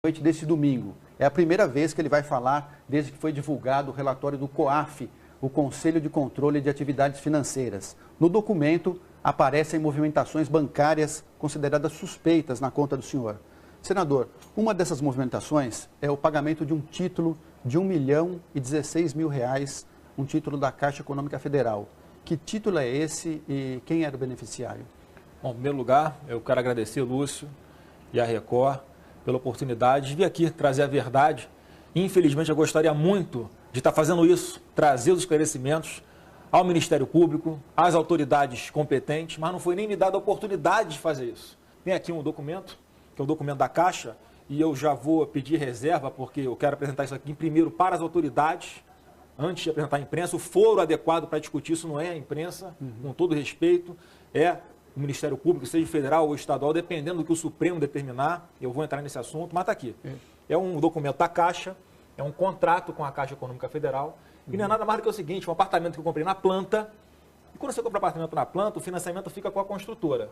noite desse domingo. É a primeira vez que ele vai falar desde que foi divulgado o relatório do COAF, o Conselho de Controle de Atividades Financeiras. No documento aparecem movimentações bancárias consideradas suspeitas na conta do senhor. Senador, uma dessas movimentações é o pagamento de um título de R$1.016.000, um título da Caixa Econômica Federal. Que título é esse e quem era o beneficiário? Bom, em primeiro lugar, eu quero agradecer, Lúcio, e a Record pela oportunidade de vir aqui trazer a verdade. Infelizmente, eu gostaria muito de estar fazendo isso, trazer os esclarecimentos ao Ministério Público, às autoridades competentes, mas não foi nem me dada a oportunidade de fazer isso. Tem aqui um documento, que é o documento da Caixa, e eu já vou pedir reserva, porque eu quero apresentar isso aqui primeiro para as autoridades, antes de apresentar à imprensa. O foro adequado para discutir isso não é a imprensa, com todo respeito, é o Ministério Público, seja federal ou estadual, dependendo do que o Supremo determinar. Eu vou entrar nesse assunto, mas está aqui. É um documento da Caixa, é um contrato com a Caixa Econômica Federal, e não é nada mais do que o seguinte: um apartamento que eu comprei na planta, e quando você compra apartamento na planta, o financiamento fica com a construtora.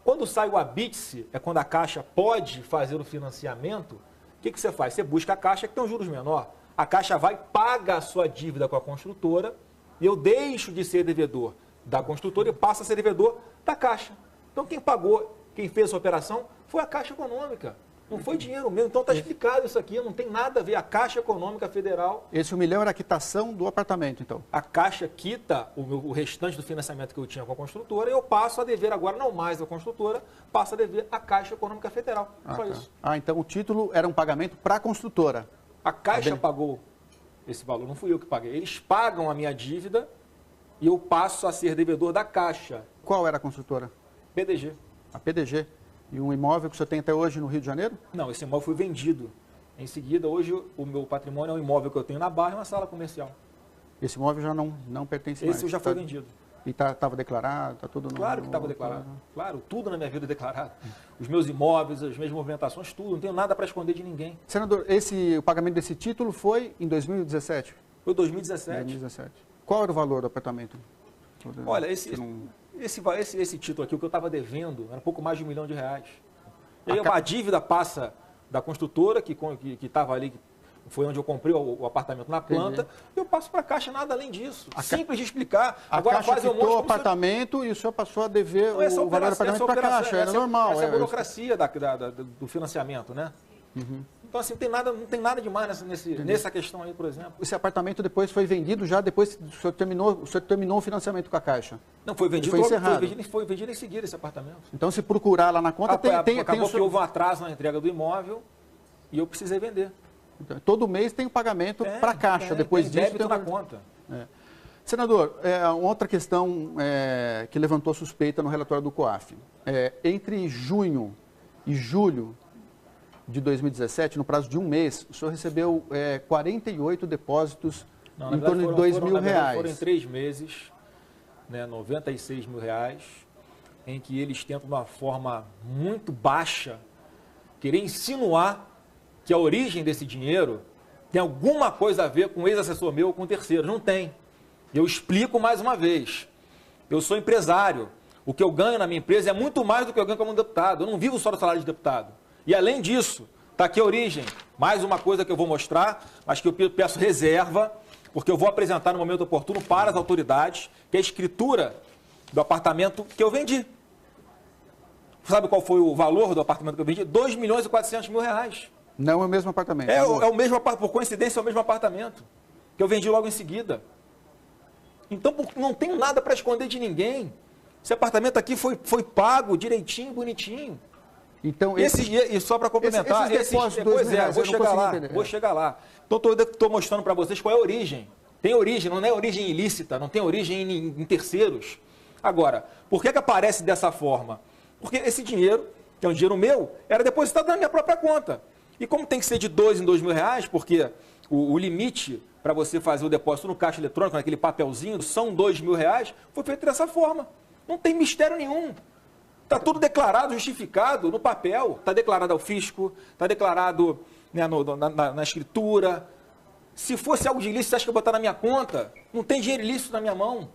Quando sai o habite-se, é quando a Caixa pode fazer o financiamento, o que você faz? Você busca a Caixa, que tem um juros menor, a Caixa vai, paga a sua dívida com a construtora, e eu deixo de ser devedor da construtora e passo a ser devedor da Caixa. Então quem pagou, quem fez essa operação, foi a Caixa Econômica. Não foi dinheiro meu, então está explicado isso aqui, não tem nada a ver. A Caixa Econômica Federal... Esse R$1 milhão era a quitação do apartamento, então? A Caixa quita o restante do financiamento que eu tinha com a construtora e eu passo a dever agora, não mais a construtora, passo a dever a Caixa Econômica Federal. Só isso. Então o título era um pagamento para a construtora? A Caixa pagou esse valor, não fui eu que paguei. Eles pagam a minha dívida e eu passo a ser devedor da Caixa. Qual era a construtora? PDG. A PDG. E um imóvel que você tem até hoje no Rio de Janeiro? Não, esse imóvel foi vendido. Em seguida, hoje, o meu patrimônio é um imóvel que eu tenho na Barra e uma sala comercial. Esse imóvel já não pertence mais? Esse já foi vendido. E estava declarado? Está tudo Claro que estava declarado. Claro, tudo na minha vida é declarado. Os meus imóveis, as minhas movimentações, tudo. Não tenho nada para esconder de ninguém. Senador, o pagamento desse título foi em 2017? Foi 2017. 2017. Qual era o valor do apartamento? Olha, esse título aqui, o que eu estava devendo, era um pouco mais de R$1 milhão. E aí a dívida passa da construtora, que estava ali, foi onde eu comprei o apartamento na planta, e eu passo para a Caixa, nada além disso. Simples de explicar. Agora Caixa quitou o apartamento e o senhor passou a dever o valor do apartamento para a Caixa, era normal. Essa é a burocracia do financiamento, né? Então, assim, não tem nada demais nessa questão aí, por exemplo. Esse apartamento depois foi vendido já depois que o senhor terminou o financiamento com a Caixa? Não, foi vendido, foi encerrado. Foi vendido em seguida esse apartamento. Então, se procurar lá na conta, acabou que houve um atraso na entrega do imóvel e eu precisei vender. Então, todo mês tem o pagamento para a Caixa, depois disso débito na conta. Senador, uma outra questão que levantou suspeita no relatório do COAF. Entre junho e julho de 2017, no prazo de um mês, o senhor recebeu 48 depósitos em torno de R$2.000. Foram em 3 meses, né, R$96 mil, em que eles tentam, de uma forma muito baixa, querer insinuar que a origem desse dinheiro tem alguma coisa a ver com um ex-assessor meu ou com terceiro. Não tem. Eu explico mais uma vez. Eu sou empresário. O que eu ganho na minha empresa é muito mais do que eu ganho como deputado. Eu não vivo só do salário de deputado. E além disso, está aqui a origem. Mais uma coisa que eu vou mostrar, mas que eu peço reserva, porque eu vou apresentar no momento oportuno para as autoridades, que é a escritura do apartamento que eu vendi. Sabe qual foi o valor do apartamento que eu vendi? R$2.400.000. Não é o mesmo apartamento. É o mesmo, por coincidência, é o mesmo apartamento, que eu vendi logo em seguida. Então, não tenho nada para esconder de ninguém. Esse apartamento aqui foi pago direitinho, bonitinho. Então, e só para complementar, vou chegar lá. Então, estou mostrando para vocês qual é a origem. Tem origem, não é origem ilícita, não tem origem em terceiros. Agora, por que aparece dessa forma? Porque esse dinheiro, que é um dinheiro meu, era depositado na minha própria conta. E como tem que ser de R$2 em R$2.000, porque o limite para você fazer o depósito no caixa eletrônico, naquele papelzinho, são R$2.000, foi feito dessa forma. Não tem mistério nenhum. Está tudo declarado, justificado no papel. Está declarado ao fisco, está declarado, né, na escritura. Se fosse algo de ilícito, você acha que eu vou botar na minha conta? Não tem dinheiro ilícito na minha mão.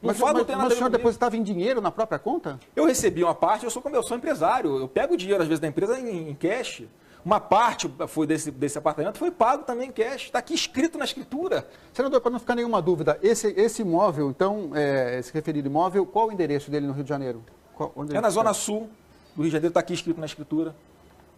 Mas o senhor depositava em dinheiro na própria conta? Eu recebi uma parte, eu sou empresário. Eu pego o dinheiro, às vezes, da empresa em cash. Uma parte foi desse apartamento foi pago também em cash. Está aqui escrito na escritura. Senador, para não ficar nenhuma dúvida, esse imóvel, então, esse referido imóvel, qual o endereço dele no Rio de Janeiro? É na Zona Sul do Rio de Janeiro, está aqui escrito na escritura.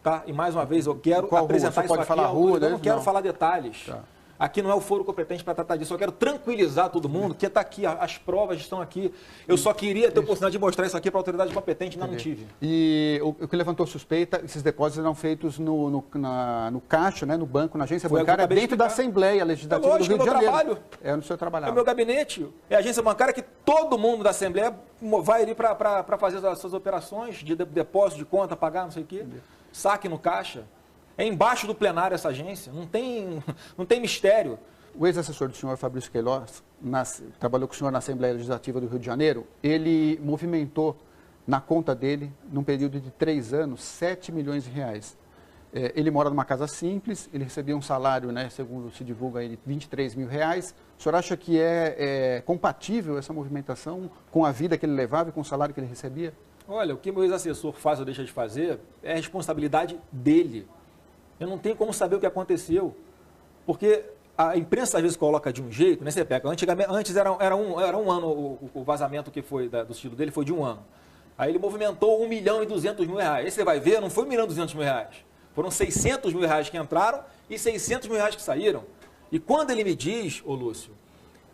Tá? E mais uma vez, eu quero apresentar isso aqui. Falar rua, eu não quero falar detalhes. Tá. Aqui não é o foro competente para tratar disso. Eu quero tranquilizar todo mundo, que está aqui, as provas estão aqui. Eu só queria ter a oportunidade de mostrar isso aqui para a autoridade competente, não tive. E o que levantou suspeita, esses depósitos eram feitos no caixa, né, no banco, na agência bancária, dentro da Assembleia Legislativa do Rio de Janeiro. Trabalho. É no seu trabalho. É o meu gabinete. É a agência bancária que todo mundo da Assembleia vai ali para fazer as suas operações de depósito de conta, pagar, não sei o quê. Saque no caixa. É embaixo do plenário essa agência, não tem mistério. O ex-assessor do senhor, Fabrício Queiroz, trabalhou com o senhor na Assembleia Legislativa do Rio de Janeiro, ele movimentou na conta dele, num período de 3 anos, 7 milhões de reais. Ele mora numa casa simples, ele recebia um salário, né, segundo se divulga ele, 23 mil reais. O senhor acha que é compatível essa movimentação com a vida que ele levava e com o salário que ele recebia? Olha, o que meu ex-assessor faz ou deixa de fazer é a responsabilidade dele. Eu não tenho como saber o que aconteceu, porque a imprensa às vezes coloca de um jeito, né? Você pega, antes era um ano, o vazamento que foi do estilo dele foi de 1 ano. Aí ele movimentou 1.200.000 reais. Aí você vai ver, não foi 1.200.000 reais. Foram 600 mil reais que entraram e 600 mil reais que saíram. E quando ele me diz, ô Lúcio,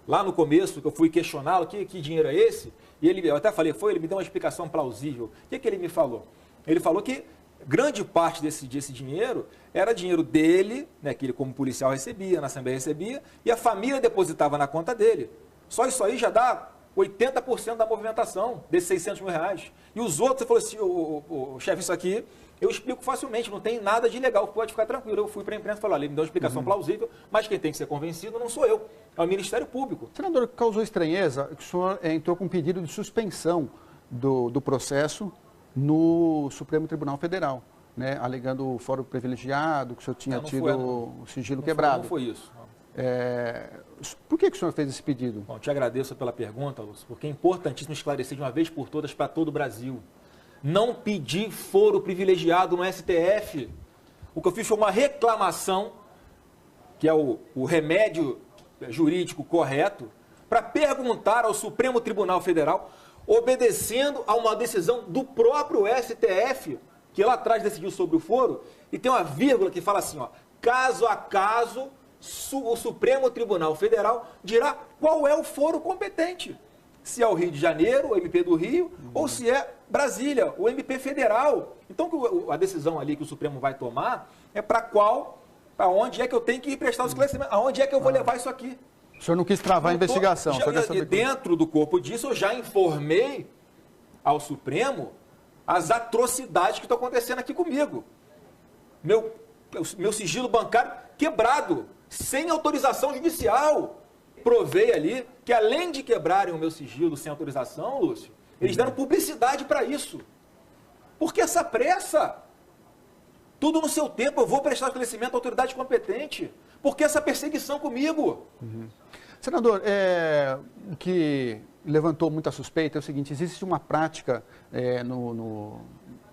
lá no começo, que eu fui questioná-lo, que dinheiro é esse? E eu até falei, ele me deu uma explicação plausível. O que ele me falou? Ele falou que grande parte desse dinheiro era dinheiro dele, né, que ele como policial recebia, na Assembleia recebia, e a família depositava na conta dele. Só isso aí já dá 80% da movimentação desses 600 mil reais. E os outros, você falou assim, chefe, isso aqui eu explico facilmente, não tem nada de ilegal, pode ficar tranquilo. Eu fui para a imprensa e falei, ele me deu uma explicação plausível, mas quem tem que ser convencido não sou eu, é o Ministério Público. Senador, causou estranheza que o senhor entrou com um pedido de suspensão do processo no Supremo Tribunal Federal, né, alegando o fórum privilegiado, que o senhor tinha tido o sigilo quebrado. Não foi isso. Por que o senhor fez esse pedido? Bom, te agradeço pela pergunta, Lúcio, porque é importantíssimo esclarecer de uma vez por todas para todo o Brasil. Não pedi foro privilegiado no STF. O que eu fiz foi uma reclamação, que é o remédio jurídico correto, para perguntar ao Supremo Tribunal Federal, obedecendo a uma decisão do próprio STF, que lá atrás decidiu sobre o foro, e tem uma vírgula que fala assim, ó, caso a caso, o Supremo Tribunal Federal dirá qual é o foro competente. Se é o Rio de Janeiro, o MP do Rio, ou se é Brasília, o MP federal. Então, a decisão ali que o Supremo vai tomar é para onde é que eu tenho que prestar o esclarecimento, aonde é que eu vou levar isso aqui. O senhor não quis travar a investigação. Dentro do corpo disso, eu já informei ao Supremo as atrocidades que estão acontecendo aqui comigo. Meu sigilo bancário quebrado, sem autorização judicial. Provei ali que, além de quebrarem o meu sigilo sem autorização, Lúcio, eles deram publicidade para isso. Por que essa pressa? Tudo no seu tempo, eu vou prestar esclarecimento à autoridade competente. Por que essa perseguição comigo? Senador, o que levantou muita suspeita é o seguinte, existe uma prática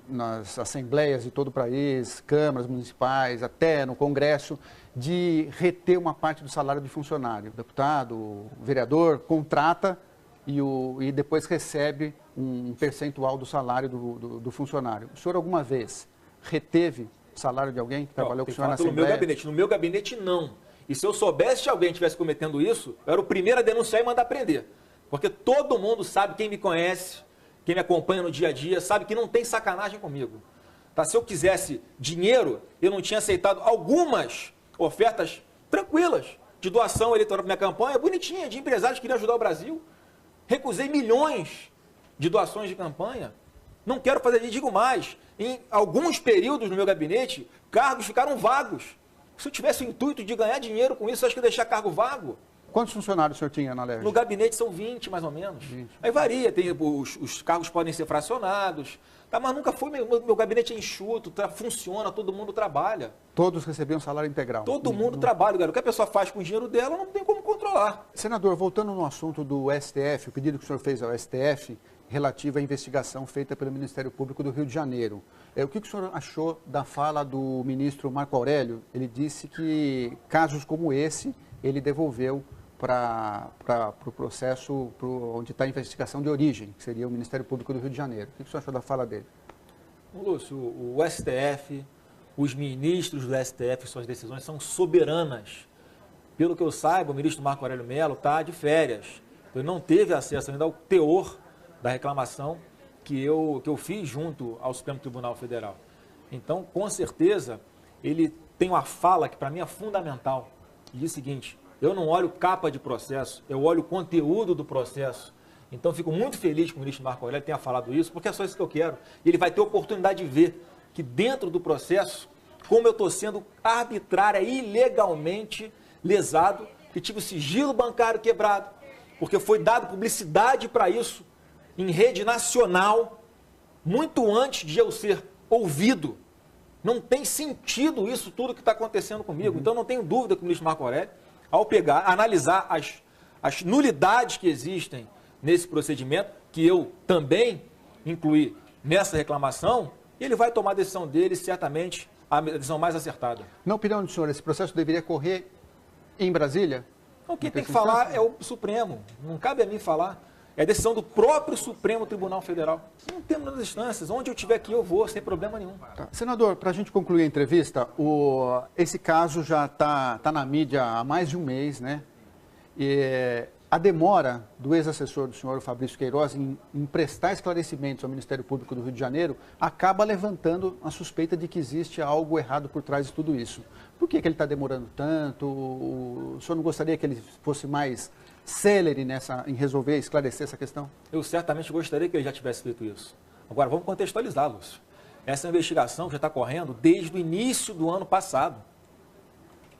nas assembleias de todo o país, câmaras municipais, até no Congresso, de reter uma parte do salário do funcionário. O deputado, o vereador, contrata e depois recebe um percentual do salário do funcionário. O senhor alguma vez reteve o salário de alguém que trabalhou com o senhor na Assembleia? No meu gabinete, não. E se eu soubesse que alguém estivesse cometendo isso, eu era o primeiro a denunciar e mandar prender. Porque todo mundo sabe, quem me conhece, quem me acompanha no dia a dia, sabe que não tem sacanagem comigo. Tá? Se eu quisesse dinheiro, eu não tinha aceitado algumas ofertas tranquilas de doação eleitoral para minha campanha, bonitinha, de empresários que queriam ajudar o Brasil. Recusei milhões de doações de campanha. Não quero fazer isso, digo mais. Em alguns períodos no meu gabinete, cargos ficaram vagos. Se eu tivesse o intuito de ganhar dinheiro com isso, eu acho que ia deixar cargo vago. Quantos funcionários o senhor tinha na LERJ? No gabinete são 20, mais ou menos. 20. Aí varia, os cargos podem ser fracionados, tá, mas nunca foi, meu gabinete é enxuto, funciona, todo mundo trabalha. Todos recebiam salário integral? Todo mundo trabalha, galera. O que a pessoa faz com o dinheiro dela, não tem como controlar. Senador, voltando no assunto do STF, o pedido que o senhor fez ao STF, relativa à investigação feita pelo Ministério Público do Rio de Janeiro. O que o senhor achou da fala do ministro Marco Aurélio? Ele disse que casos como esse, ele devolveu para o processo onde está a investigação de origem, que seria o Ministério Público do Rio de Janeiro. O que o senhor achou da fala dele? Lúcio, o STF, os ministros do STF, suas decisões são soberanas. Pelo que eu saiba, o ministro Marco Aurélio Mello está de férias. Ele não teve acesso ainda ao teor da reclamação que eu fiz junto ao Supremo Tribunal Federal. Então, com certeza, ele tem uma fala que para mim é fundamental. E diz o seguinte: eu não olho capa de processo, eu olho o conteúdo do processo. Então, fico muito feliz que o ministro Marco Aurélio tenha falado isso, porque é só isso que eu quero. E ele vai ter a oportunidade de ver que dentro do processo, como eu estou sendo arbitrária e ilegalmente lesado, que tive o sigilo bancário quebrado, porque foi dado publicidade para isso em rede nacional, muito antes de eu ser ouvido. Não tem sentido isso tudo que está acontecendo comigo. Então, não tenho dúvida que o ministro Marco Aurélio, ao analisar as nulidades que existem nesse procedimento, que eu também incluí nessa reclamação, ele vai tomar a decisão dele, certamente a decisão mais acertada. Na opinião do senhor, esse processo deveria correr em Brasília? Então, quem tem que falar é o Supremo. Não cabe a mim falar. É a decisão do próprio Supremo Tribunal Federal. Não temos nas instâncias. Onde eu estiver aqui, eu vou, sem problema nenhum. Tá. Senador, para a gente concluir a entrevista, esse caso já está na mídia há mais de um mês, né? E a demora do ex-assessor do senhor Fabrício Queiroz em prestar esclarecimentos ao Ministério Público do Rio de Janeiro acaba levantando a suspeita de que existe algo errado por trás de tudo isso. Por que ele está demorando tanto? O senhor não gostaria que ele fosse mais célere em resolver, esclarecer essa questão? Eu certamente gostaria que ele já tivesse feito isso. Agora, vamos contextualizar, Lúcio. Essa investigação já está correndo desde o início do ano passado.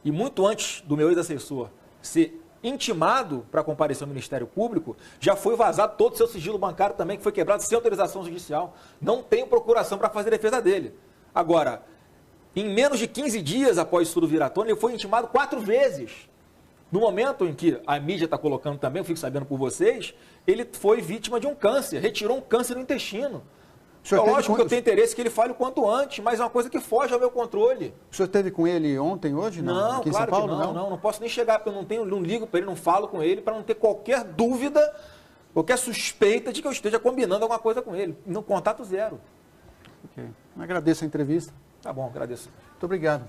E muito antes do meu ex-assessor ser intimado para comparecer ao Ministério Público, já foi vazado todo o seu sigilo bancário também, que foi quebrado sem autorização judicial. Não tenho procuração para fazer defesa dele. Agora, em menos de 15 dias após isso tudo vir à tona, ele foi intimado 4 vezes. No momento em que a mídia está colocando também, eu fico sabendo por vocês, ele foi vítima de um câncer, retirou um câncer no intestino. É lógico que eu tenho interesse que ele fale o quanto antes, mas é uma coisa que foge ao meu controle. O senhor esteve com ele ontem, hoje? Não, aqui claro em São Paulo, que não posso nem chegar, porque eu não ligo para ele, não falo com ele, para não ter qualquer dúvida, qualquer suspeita de que eu esteja combinando alguma coisa com ele. No contato zero. Ok. Agradeço a entrevista. Tá bom, agradeço. Muito obrigado.